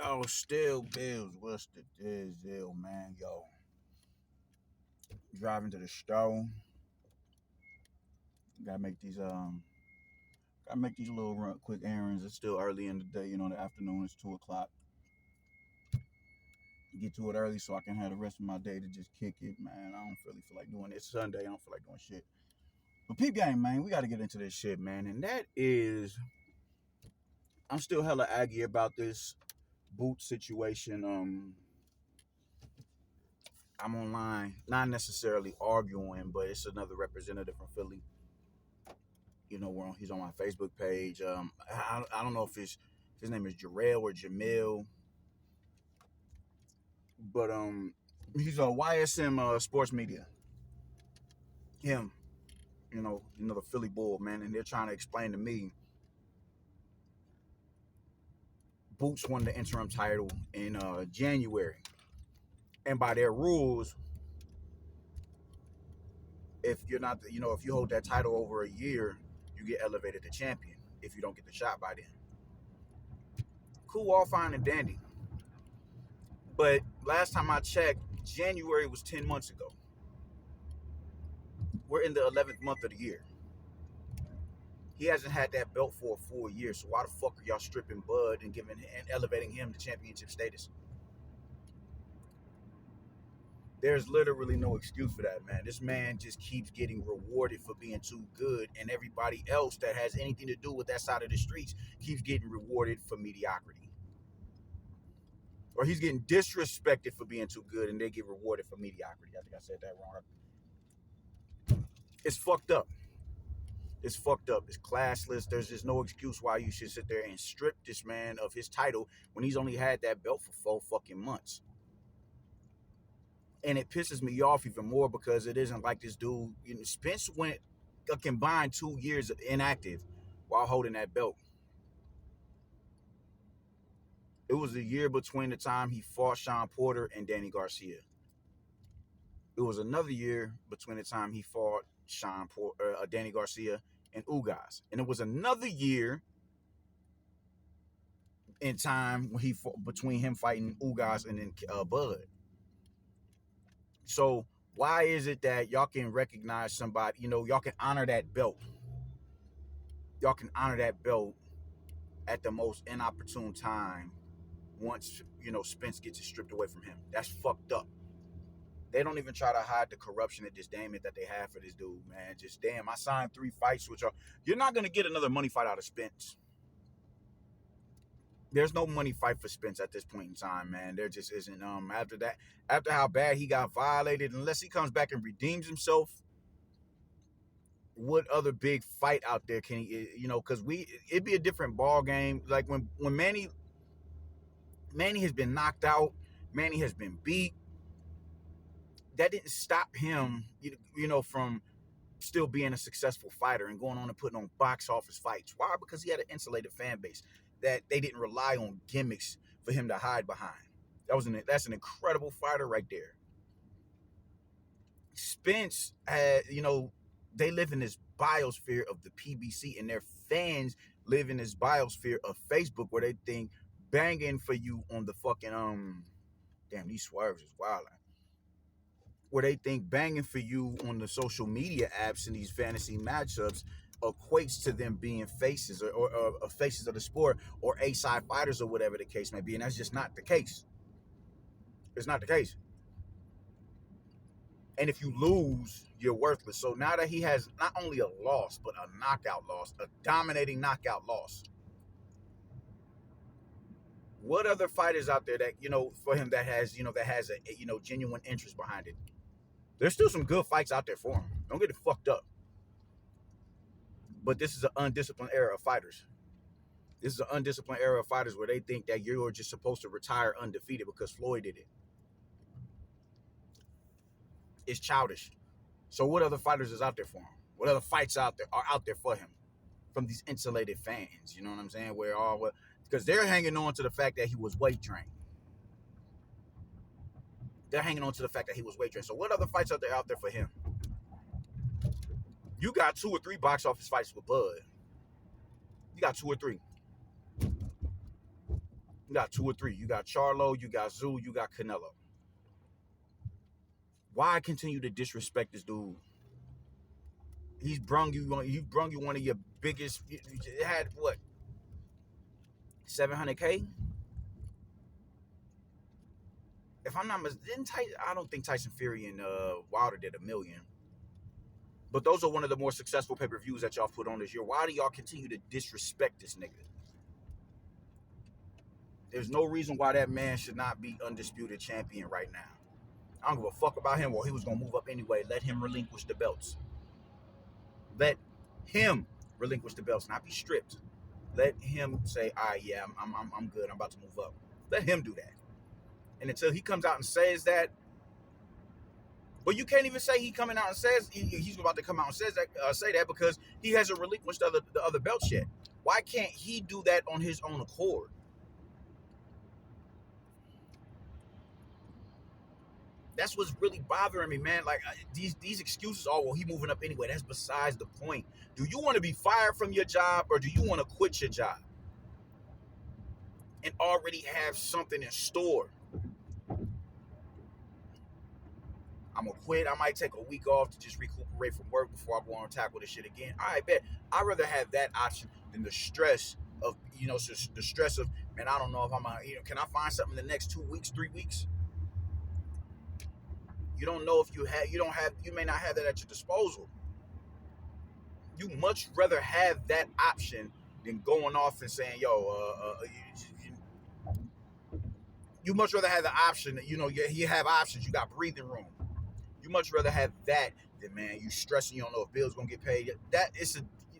Yo, still bills. What's the deal, man? Yo, driving to the store. Gotta make these little quick errands. It's still early in the day. The afternoon is 2 o'clock. Get to it early so I can have the rest of my day to just kick it, man. I don't really feel like doing it. It's Sunday. I don't feel like doing shit. But peep game, man. We got to get into this shit, man. And that is, I'm still hella aggy about this boot situation. I'm online, not necessarily arguing, but it's another representative from Philly. He's on my Facebook page. I don't know if his name is Jarrell or Jamil, but he's a YSM Sports Media. Him, the Philly Bull, man, and they're trying to explain to me Boots won the interim title in January, and by their rules, if you're not, if you hold that title over a year, you get elevated to champion. If you don't get the shot by then, cool, all fine and dandy. But last time I checked, January was 10 months ago. We're in the 11th month of the year. He hasn't had that belt for a full year, so why the fuck are y'all stripping Bud and elevating him to championship status? There's literally no excuse for that, man. This man just keeps getting rewarded for being too good, and everybody else that has anything to do with that side of the streets keeps getting rewarded for mediocrity. Or he's getting disrespected for being too good, and they get rewarded for mediocrity. I think I said that wrong. It's fucked up. It's fucked up. It's classless. There's just no excuse why you should sit there and strip this man of his title when he's only had that belt for 4 fucking months. And it pisses me off even more because it isn't like this dude. Spence went a combined 2 years inactive while holding that belt. It was a year between the time he fought Sean Porter and Danny Garcia. It was another year between the time he fought Danny Garcia and Ugas. And it was another year in time when he fought, between him fighting Ugas and then Bud. So why is it that y'all can recognize somebody, y'all can honor that belt? Y'all can honor that belt at the most inopportune time once, Spence gets it stripped away from him. That's fucked up. They don't even try to hide the corruption and disdainment that they have for this dude, man. Just damn, I signed 3 fights with y'all. You're not gonna get another money fight out of Spence. There's no money fight for Spence at this point in time, man. There just isn't. After how bad he got violated, unless he comes back and redeems himself, what other big fight out there can he? Because it'd be a different ball game. Like when Manny has been knocked out, Manny has been beat. That didn't stop him, from still being a successful fighter and going on and putting on box office fights. Why? Because he had an insulated fan base that they didn't rely on gimmicks for him to hide behind. That's an incredible fighter right there. Spence had, they live in this biosphere of the PBC, and their fans live in this biosphere of Facebook where they think banging for you on the fucking damn, these swerves is wild. Where they think banging for you on the social media apps and these fantasy matchups equates to them being faces or faces of the sport or A-side fighters or whatever the case may be. And that's just not the case. It's not the case. And if you lose, you're worthless. So now that he has not only a loss, but a knockout loss, a dominating knockout loss, what other fighters out there that, for him that has a, genuine interest behind it? There's still some good fights out there for him. Don't get it fucked up. But this is an undisciplined era of fighters. This is an undisciplined era of fighters where they think that you're just supposed to retire undefeated because Floyd did it. It's childish. So what other fighters is out there for him? What other fights are out there for him from these insulated fans? You know what I'm saying? Because they're hanging on to the fact that he was weight trained. They're hanging on to the fact that he was weight trained. So what other fights are there out there for him? You got 2 or 3 box office fights with Bud. You got 2 or 3. You got two or three. You got Charlo, you got Zoo, you got Canelo. Why continue to disrespect this dude? He brung you one of your biggest. It had what, 700K? If I'm not mistaken, I don't think Tyson Fury and Wilder did 1 million. But those are one of the more successful pay-per-views that y'all put on this year. Why do y'all continue to disrespect this nigga? There's no reason why that man should not be undisputed champion right now. I don't give a fuck about him. Well, he was gonna move up anyway. Let him relinquish the belts. Let him relinquish the belts, not be stripped. Let him say, "All right, yeah, I'm good. I'm about to move up." Let him do that. And until he comes out and says that, but you can't even say he coming out and says he's about to come out and says that say that because he hasn't relinquished the other belts yet. Why can't he do that on his own accord? That's what's really bothering me, man. Like these excuses. Oh, well, he moving up anyway. That's besides the point. Do you want to be fired from your job or do you want to quit your job and already have something in store? I'm gonna quit. I might take a week off to just recuperate from work before I go on and tackle this shit again. I bet I'd rather have that option than the stress of the stress of, man, I don't know if I'm gonna, can I find something in the next 2 weeks, 3 weeks? You don't know if you may not have that at your disposal. You much rather have that option than going off and saying, yo, you much rather have the option that, you have options, you got breathing room. You much rather have that than, man, you stressing, you don't know if bills gonna get paid.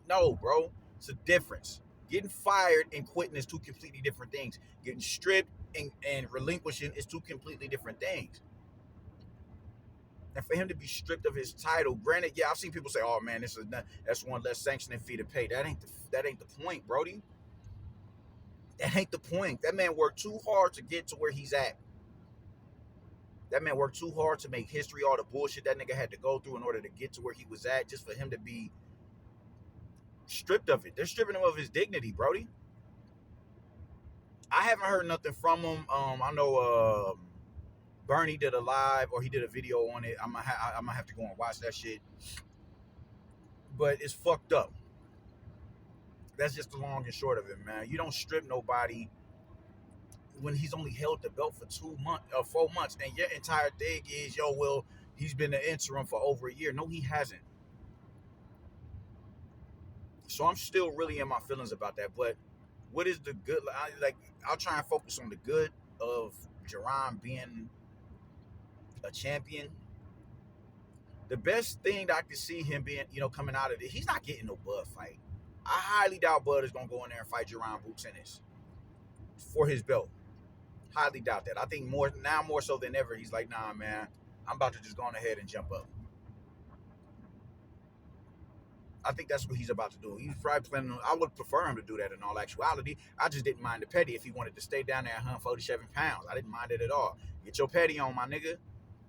No, bro. It's a difference. Getting fired and quitting is two completely different things. Getting stripped and relinquishing is two completely different things. And for him to be stripped of his title, granted, yeah, I've seen people say, "Oh man, that's one less sanctioning fee to pay." That ain't the point, Brody. That ain't the point. That man worked too hard to get to where he's at. That man worked too hard to make history. All the bullshit that nigga had to go through in order to get to where he was at, just for him to be stripped of it. They're stripping him of his dignity, Brody. I haven't heard nothing from him. I know Bernie did a live, or he did a video on it. I'm gonna have to go and watch that shit. But it's fucked up. That's just the long and short of it, man. You don't strip nobody when he's only held the belt for 4 months, and your entire thing is, well, he's been the interim for over a year. No, he hasn't. So I'm still really in my feelings about that. But what is the good? I'll try and focus on the good of Jerron being a champion. The best thing that I could see him being, coming out of it, he's not getting no Bud fight. I highly doubt Bud is gonna go in there and fight Jerron Boots Ennis for his belt. Highly doubt that. I think more so than ever, he's like, nah, man, I'm about to just go on ahead and jump up. I think that's what he's about to do. He's probably planning on, I would prefer him to do that in all actuality. I just didn't mind the petty if he wanted to stay down there at 147 pounds. I didn't mind it at all. Get your petty on, my nigga.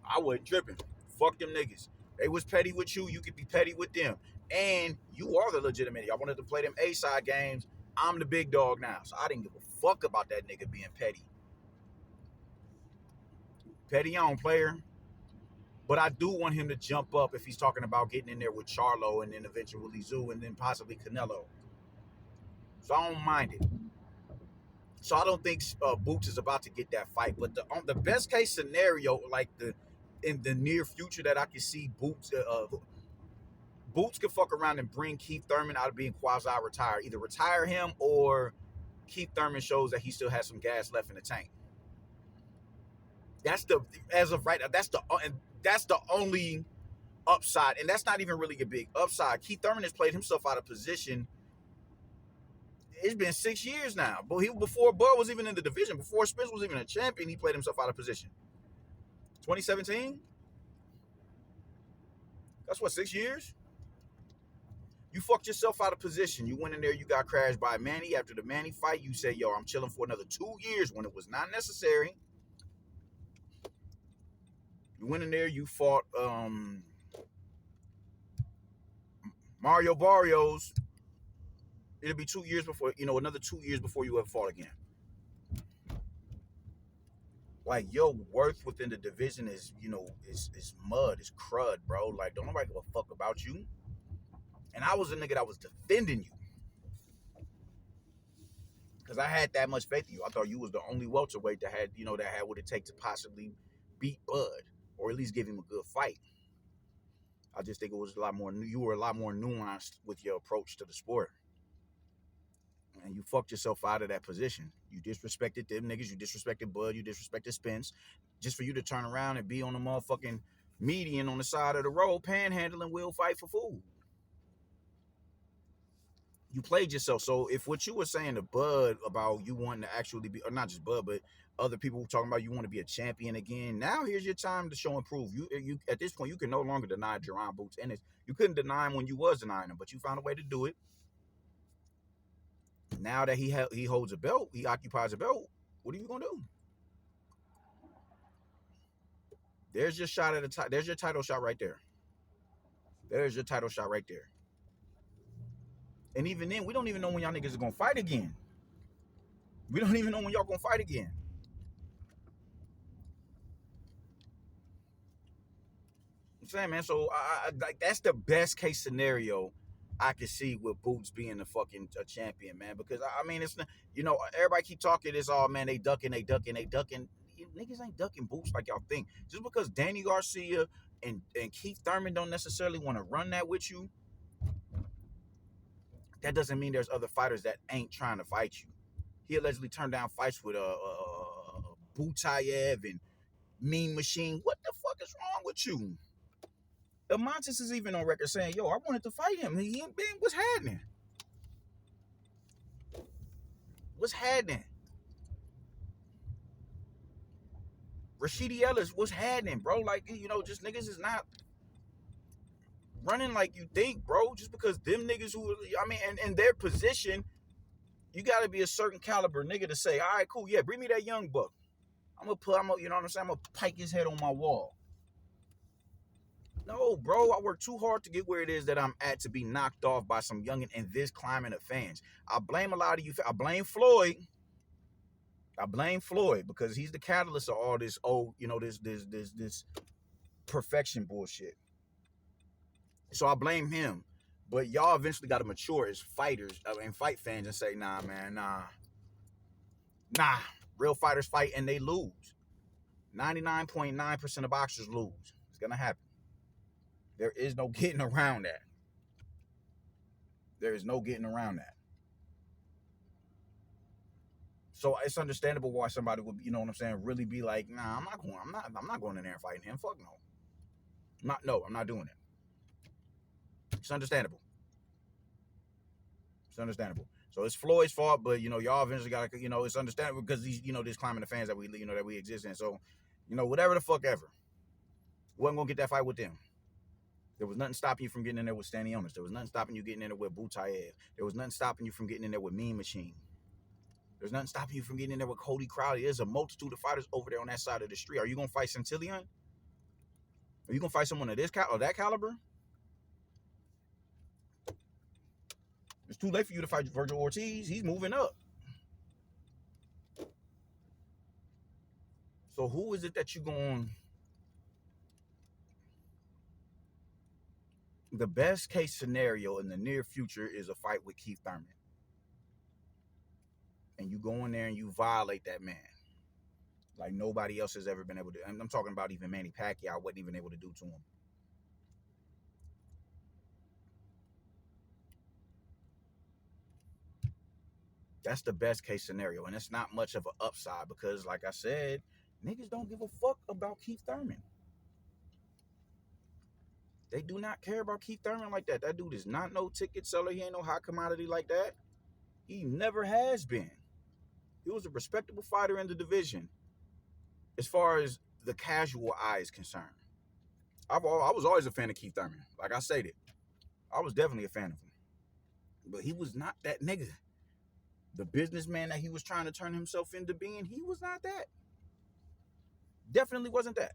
I wasn't tripping. Fuck them niggas. They was petty with you. You could be petty with them. And you are the legitimate. Y'all wanted to play them A-side games. I'm the big dog now. So I didn't give a fuck about that nigga being petty. Petty on, player. But I do want him to jump up if he's talking about getting in there with Charlo and then eventually Zoo and then possibly Canelo. So I don't mind it. So I don't think Boots is about to get that fight. But the best case scenario, in the near future that I can see Boots could fuck around and bring Keith Thurman out of being quasi-retired. Either retire him or Keith Thurman shows that he still has some gas left in the tank. That's as of right now, that's the only upside, and that's not even really a big upside. Keith Thurman has played himself out of position. It's been 6 years now, but before Bud was even in the division, before Spence was even a champion, he played himself out of position. 2017. That's what, 6 years. You fucked yourself out of position. You went in there, you got crashed by Manny. After the Manny fight, you said, "Yo, I'm chilling for another 2 years," when it was not necessary. You went in there, you fought Mario Barrios. It'll be 2 years before, another 2 years before you ever fought again. Like your worth within the division is, is mud, is crud, bro. Like don't nobody give a fuck about you. And I was a nigga that was defending you because I had that much faith in you. I thought you was the only welterweight that had, that had what it take to possibly beat Bud or at least give him a good fight. I just think it was a lot more. You were a lot more nuanced with your approach to the sport, and you fucked yourself out of that position. You disrespected them niggas. You disrespected Bud. You disrespected Spence, just for you to turn around and be on the motherfucking median on the side of the road, panhandling, will fight for food. You played yourself. So if what you were saying to Bud about you wanting to actually be, or not just Bud, but other people talking about you want to be a champion again, now here's your time to show and prove. You at this point you can no longer deny Jaron Boots, and you couldn't deny him when you was denying him, but you found a way to do it. Now that he holds a belt, he occupies a belt. What are you gonna do? There's your shot at the there's your title shot right there. There's your title shot right there. And even then, we don't even know when y'all niggas are gonna fight again. We don't even know when y'all gonna fight again. I'm saying, man. So I like that's the best case scenario I could see with Boots being a champion, man. Because I mean, it's not, everybody keep talking this all, man. They ducking. Niggas ain't ducking Boots like y'all think. Just because Danny Garcia and Keith Thurman don't necessarily want to run that with you, that doesn't mean there's other fighters that ain't trying to fight you. He allegedly turned down fights with Butayev and Mean Machine. What the fuck is wrong with you? Amontes is even on record saying, "Yo, I wanted to fight him. He ain't been. What's happening? What's happening? Rashidi Ellis, what's happening, bro? Like, just niggas is not running like you think, bro. Just because them niggas and in their position, you got to be a certain caliber nigga to say, all right, cool, yeah, bring me that young buck. You know what I'm saying? I'm gonna pike his head on my wall. No, bro, I work too hard to get where it is that I'm at to be knocked off by some youngin in this climate of fans. I blame a lot of you. I blame Floyd. Because he's the catalyst of all this. This perfection bullshit. So I blame him. But y'all eventually got to mature as fighters and fight fans and say, nah, man, nah. Real fighters fight and they lose. 99.9% of boxers lose. It's gonna happen. There is no getting around that. There is no getting around that. So it's understandable why somebody would, really be like, nah, I'm not going in there and fighting him. Fuck no. I'm not doing it. It's understandable. So it's Floyd's fault, but y'all eventually gotta, it's understandable because these, this climate of fans that we exist in. So, whatever the fuck ever. Wasn't gonna get that fight with them. There was nothing stopping you from getting in there with Stanionis. There was nothing stopping you getting in there with Butayev. There was nothing stopping you from getting in there with Mean Machine. There's nothing stopping you from getting in there with Cody Crowley. There's a multitude of fighters over there on that side of the street. Are you gonna fight Centillion? Are you gonna fight someone of that caliber? It's too late for you to fight Virgil Ortiz. He's moving up. So who is it that you going? The best case scenario in the near future is a fight with Keith Thurman. And you go in there and you violate that man like nobody else has ever been able to. I'm talking about even Manny Pacquiao wasn't even able to do to him. That's the best case scenario, and it's not much of an upside because, like I said, niggas don't give a fuck about Keith Thurman. They do not care about Keith Thurman like that. That dude is not no ticket seller. He ain't no hot commodity like that. He never has been. He was a respectable fighter in the division as far as the casual eye is concerned. I was always a fan of Keith Thurman. Like I stated, I was definitely a fan of him. But he was not that nigga. The businessman that he was trying to turn himself into being, he was not that. Definitely wasn't that.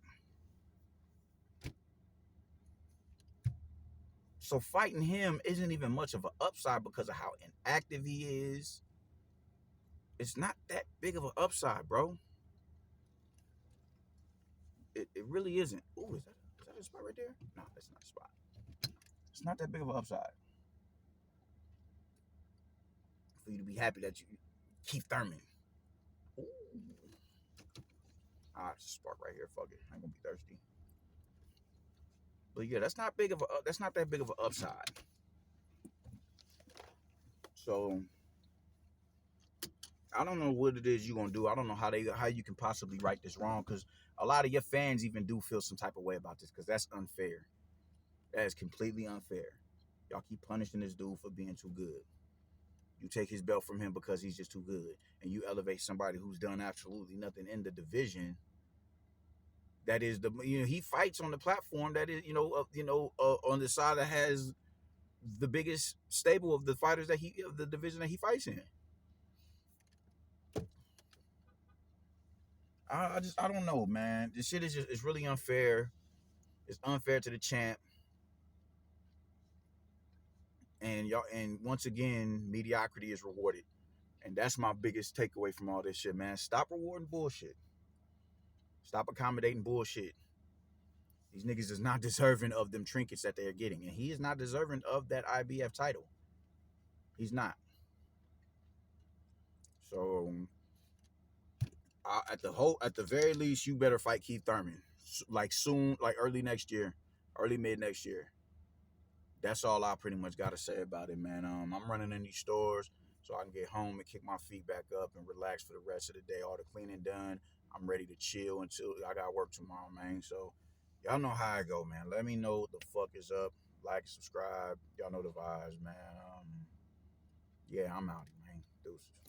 So fighting him isn't even much of an upside because of how inactive he is. It's not that big of an upside, bro. It really isn't. Ooh, is that a spot right there? No, that's not a spot. It's not that big of an upside for you to be happy that you Keith Thurman. Ooh. It's a spark right here. Fuck it. I ain't gonna be thirsty. But yeah, that's not that big of an upside. So I don't know what it is you're gonna do. I don't know how you can possibly write this wrong, because a lot of your fans even do feel some type of way about this, because that's unfair. That is completely unfair. Y'all keep punishing this dude for being too good. You take his belt from him because he's just too good, and you elevate somebody who's done absolutely nothing in the division. That is he fights on the platform that is on the side that has the biggest stable of the fighters of the division that he fights in. I don't know, man. This shit is just it's really unfair. It's unfair to the champ. And y'all, and once again, mediocrity is rewarded. And that's my biggest takeaway from all this shit, man. Stop rewarding bullshit. Stop accommodating bullshit. These niggas is not deserving of them trinkets that they're getting. And he is not deserving of that IBF title. He's not. So at the very least, you better fight Keith Thurman. Like soon, like early next year. Early mid next year. That's all I pretty much got to say about it, man. I'm running in these stores so I can get home and kick my feet back up and relax for the rest of the day. All the cleaning done. I'm ready to chill until I got work tomorrow, man. So y'all know how I go, man. Let me know what the fuck is up. Like, subscribe. Y'all know the vibes, man. Yeah, I'm out, man. Deuces.